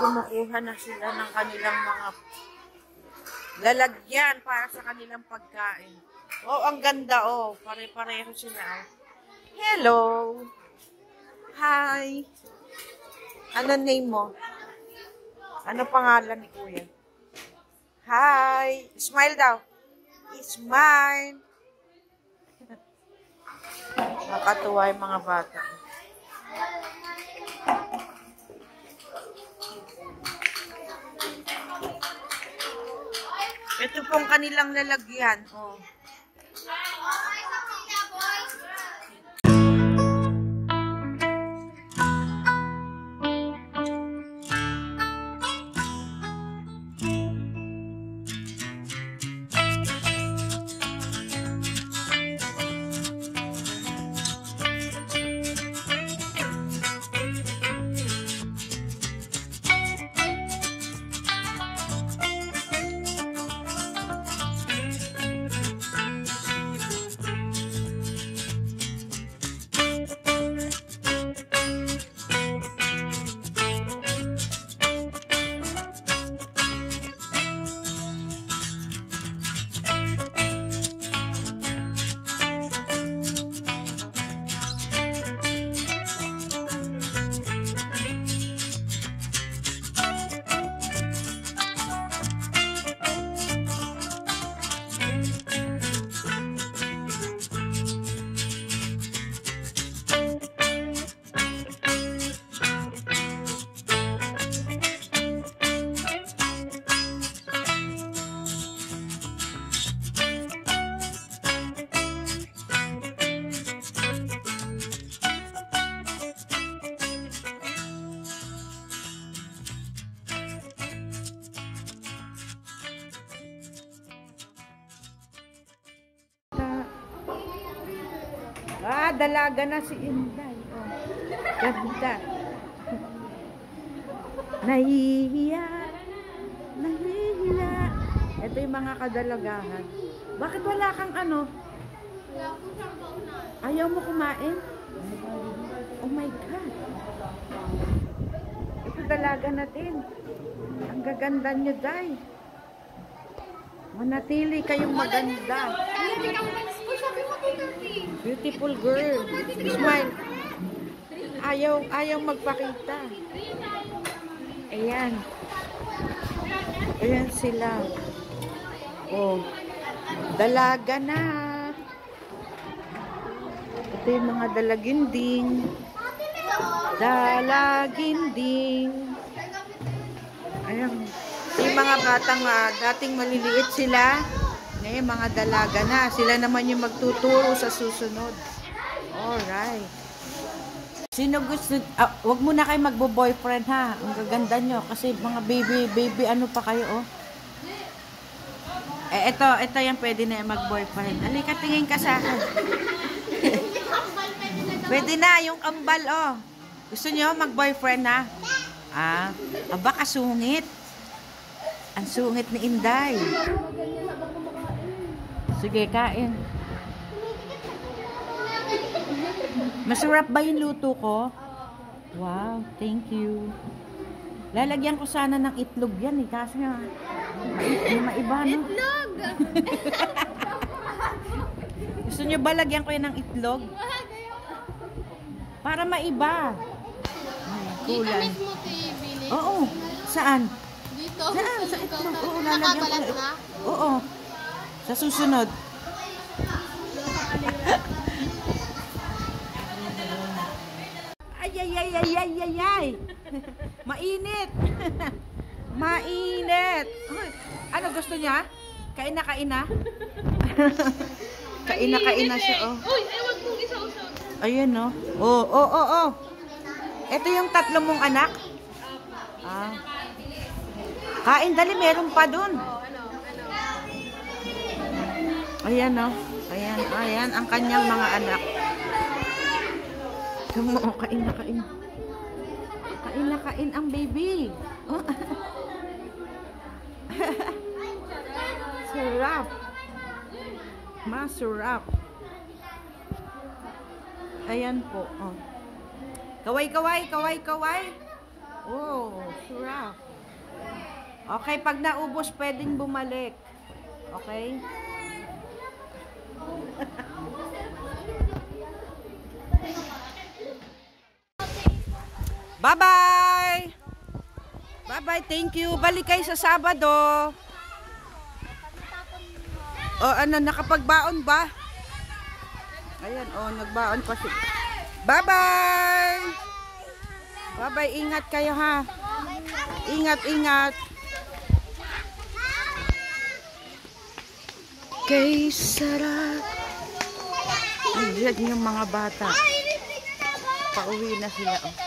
kumukuha na sila ng kanilang mga lalagyan para sa kanilang pagkain. Oh, ang ganda, oh. Pare-pareho sila, oh. Hello! Hi! Ano name mo? Ano pangalan ni Kuya? Hi! Smile daw. Smile! Nakatuwa yung mga bata. Ito pong kanilang lalagyan. Oh. Ah, dalaga na si Inday. Oh, ganda. Nahihiya. Nahihiya. Ito yung mga kadalagahan. Bakit wala kang ano? Ayaw mo kumain? Oh my God. Ito dalaga natin. Ang gaganda nyo, Day. Manatili kayong maganda. Beautiful girl. Smile. Ayaw magpakita. Ayan. Ayan sila. Oh. Dalaga na. Ito yung mga dalaginding. Dalaginding. Ayan. Yung mga batang dating maliliit sila. Ngayon, mga dalaga na. Sila naman yung magtuturo sa susunod. Alright. Sino gusto? Wag muna kayo magbo-boyfriend, ha? Ang gaganda nyo. Kasi mga baby, ano pa kayo, oh. Ito yan, pwede na yung mag-boyfriend. Halika, tingin ka sa akin. Pwede na, yung kambal, oh. Gusto nyo mag-boyfriend, ha? Baka sungit. Ang sungit ni Inday. Sige, kain. Masarap ba yung luto ko? Wow, thank you. Lalagyan ko sana ng itlog yan eh. Kasi nga, maiba, no? Itlog! Gusto nyo ba lagyan ko yan ng itlog? Para maiba. Kulay. Dito mismo bibili. Oo. Saan? Dito. Saan? Sa itlog. Oo, lalagyan ko na. Oo. Sa susunod. Ay. Mainit. Mainit. Ano gusto niya? Kain na. Kain na siya, oh. Uy, wag mong isa-usap. Ayun, no? Oh. Ito yung tatlo mong anak? Kain, dali. Meron pa dun. Ayan, no? Ayan. Ang kanyang mga anak. Kain na. Kain ang baby. Oh. Sarap. Masarap. Ayan po. Oh. Kaway. Oh, sarap. Okay, pag naubos, pwedeng bumalik. Okay? Bye-bye! Bye-bye, thank you. Balik kayo sa Sabado. O ano, nakapagbaon ba? Ayan, nagbaon pa si... Bye-bye! Bye-bye, ingat kayo ha. Ingat, ingat. Kay sarap. Ayan yung mga bata. Pauwi na sila.